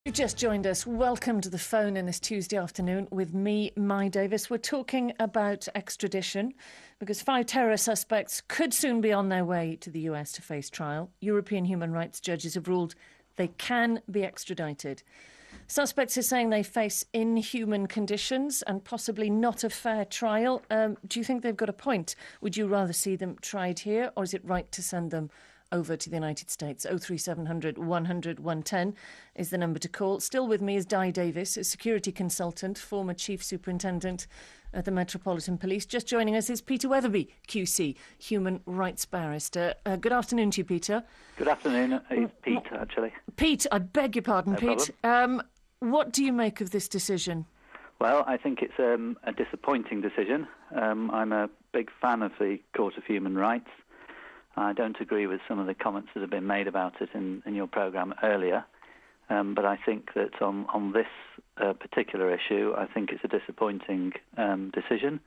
You just joined us. Welcome to The Phone in this Tuesday afternoon with me, Mai Davis. We're talking about extradition because 5 terror suspects could soon be on their way to the US to face trial. European human rights judges have ruled they can be extradited. Suspects are saying they face inhuman conditions and possibly not a fair trial. Do you think they've got a point? Would you rather see them tried here, or is it right to send them over to the United States? 03700 100 110 is the number to call. Still with me is Di Davis, a security consultant, former chief superintendent at the Metropolitan Police. Just joining us is Pete Weatherby QC, human rights barrister. Good afternoon to you, Peter. Good afternoon. It's Pete, actually. Pete, I beg your pardon, No Pete. What do you make of this decision? Well, I think it's a disappointing decision. I'm a big fan of the Court of Human Rights. I don't agree with some of the comments that have been made about it in your programme earlier, but I think that on this particular issue, I think it's a disappointing decision,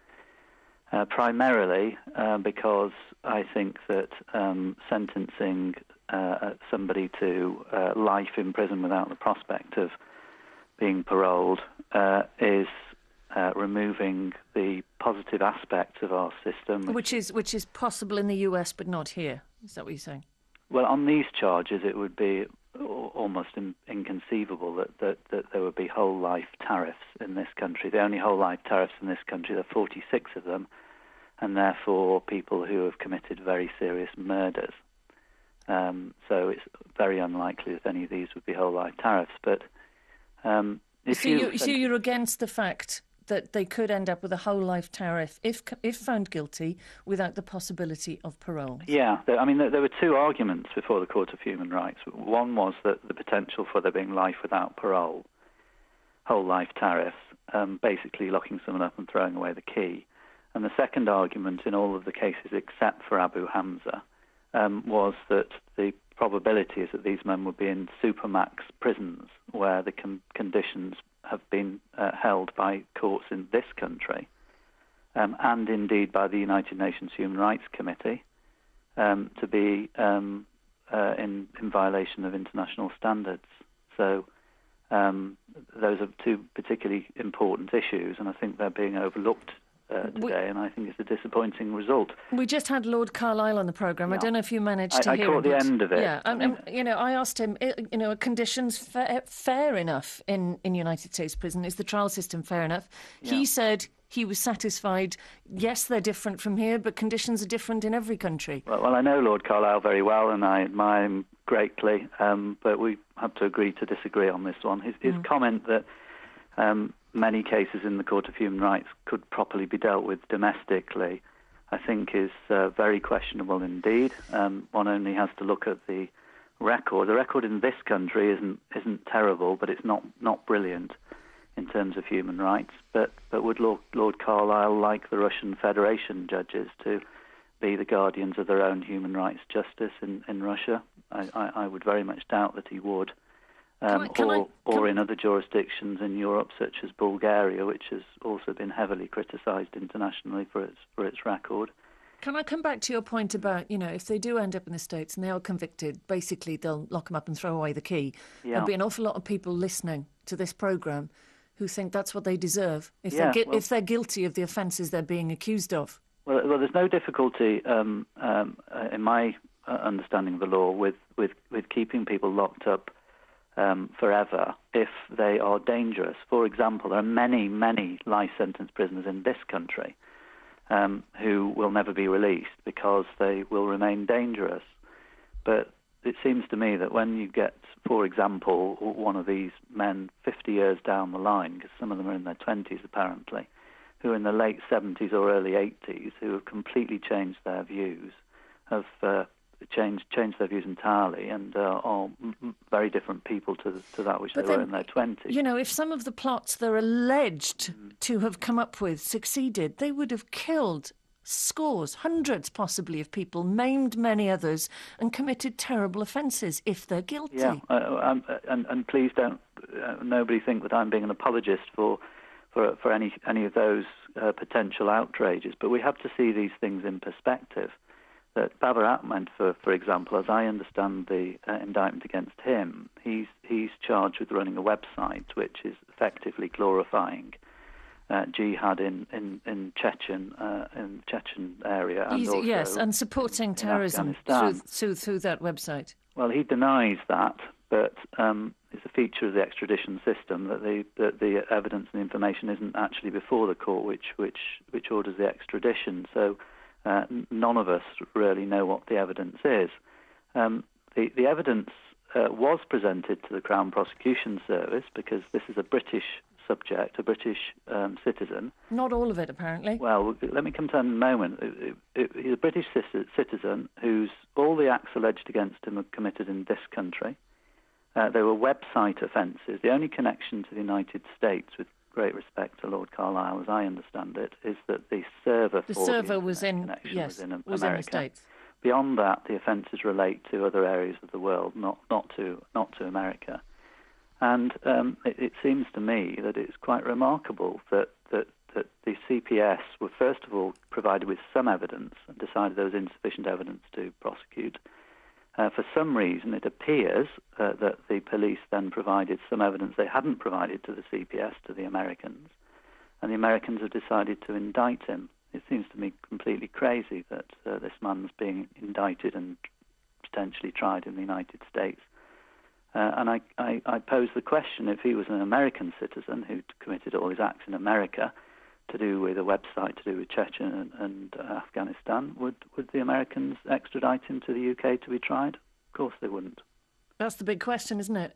primarily because I think that sentencing somebody to life in prison without the prospect of being paroled is removing the positive aspects of our system. Which is possible in the US but not here. Is that what you're saying? Well, on these charges, it would be almost inconceivable that there would be whole life tariffs in this country. The only whole life tariffs in this country, there are 46 of them, and therefore people who have committed very serious murders. So it's very unlikely that any of these would be whole life tariffs. But so you're against the fact that they could end up with a whole life tariff if found guilty without the possibility of parole? Yeah, I mean, there were two arguments before the Court of Human Rights. One was that the potential for there being life without parole, whole life tariffs, basically locking someone up and throwing away the key. And the second argument in all of the cases except for Abu Hamza was that the probability is that these men would be in supermax prisons where the conditions have been held by courts in this country and indeed by the United Nations Human Rights Committee to be in violation of international standards. So those are two particularly important issues, and I think they're being overlooked today, and I think it's a disappointing result. We just had Lord Carlisle on the programme. Yeah. I don't know if you managed to hear him. I caught the end of it. Yeah, I asked him, are conditions fair enough in United States prison? Is the trial system fair enough? Yeah. He said he was satisfied. Yes, they're different from here, but conditions are different in every country. Well, I know Lord Carlisle very well, and I admire him greatly, but we have to agree to disagree on this one. His comment that many cases in the Court of Human Rights could properly be dealt with domestically, I think is very questionable indeed. One only has to look at the record. The record in this country isn't terrible, but it's not brilliant in terms of human rights. But would Lord Carlisle like the Russian Federation judges to be the guardians of their own human rights justice in Russia? I would very much doubt that he would. Or in other jurisdictions in Europe, such as Bulgaria, which has also been heavily criticised internationally for its record. Can I come back to your point about, if they do end up in the States and they are convicted, basically they'll lock them up and throw away the key. Yeah. There'll be an awful lot of people listening to this programme who think that's what they deserve if they're guilty of the offences they're being accused of. Well, there's no difficulty in my understanding of the law with keeping people locked up forever if they are dangerous. For example, there are many, many life sentence prisoners in this country who will never be released because they will remain dangerous. But it seems to me that when you get, for example, one of these men 50 years down the line, because some of them are in their 20s apparently, who are in the late 70s or early 80s, who have completely changed their views, have changed their views entirely, and are very different people to that which they were in their 20s. If some of the plots they're alleged to have come up with succeeded, they would have killed scores, hundreds possibly of people, maimed many others, and committed terrible offences if they're guilty. Yeah, and please don't nobody think that I'm being an apologist for any of those potential outrages, but we have to see these things in perspective. that Babar, for example, as I understand the indictment against him, he's charged with running a website which is effectively glorifying jihad in Chechen area, and also yes, and supporting terrorism through that website. Well, he denies that, but it's a feature of the extradition system that the evidence and information isn't actually before the court, which orders the extradition. So none of us really know what the evidence is. The evidence was presented to the Crown Prosecution Service because this is a British subject, a British citizen. Not all of it, apparently. Well, let me come to that in a moment. He's a British citizen whose all the acts alleged against him are committed in this country. They were website offences. The only connection to the United States, with great respect to Lord Carlisle, as I understand it, is that the server was in America. In the States. Beyond that, the offences relate to other areas of the world, not to America. And it seems to me that it's quite remarkable that the CPS were first of all provided with some evidence and decided there was insufficient evidence to prosecute. For some reason, it appears that the police then provided some evidence they hadn't provided to the CPS, to the Americans, and the Americans have decided to indict him. It seems to me completely crazy that this man's being indicted and potentially tried in the United States. And I pose the question, if he was an American citizen who'd committed all his acts in America to do with a website to do with Chechen and Afghanistan, would the Americans extradite him to the UK to be tried? Of course they wouldn't. That's the big question, isn't it?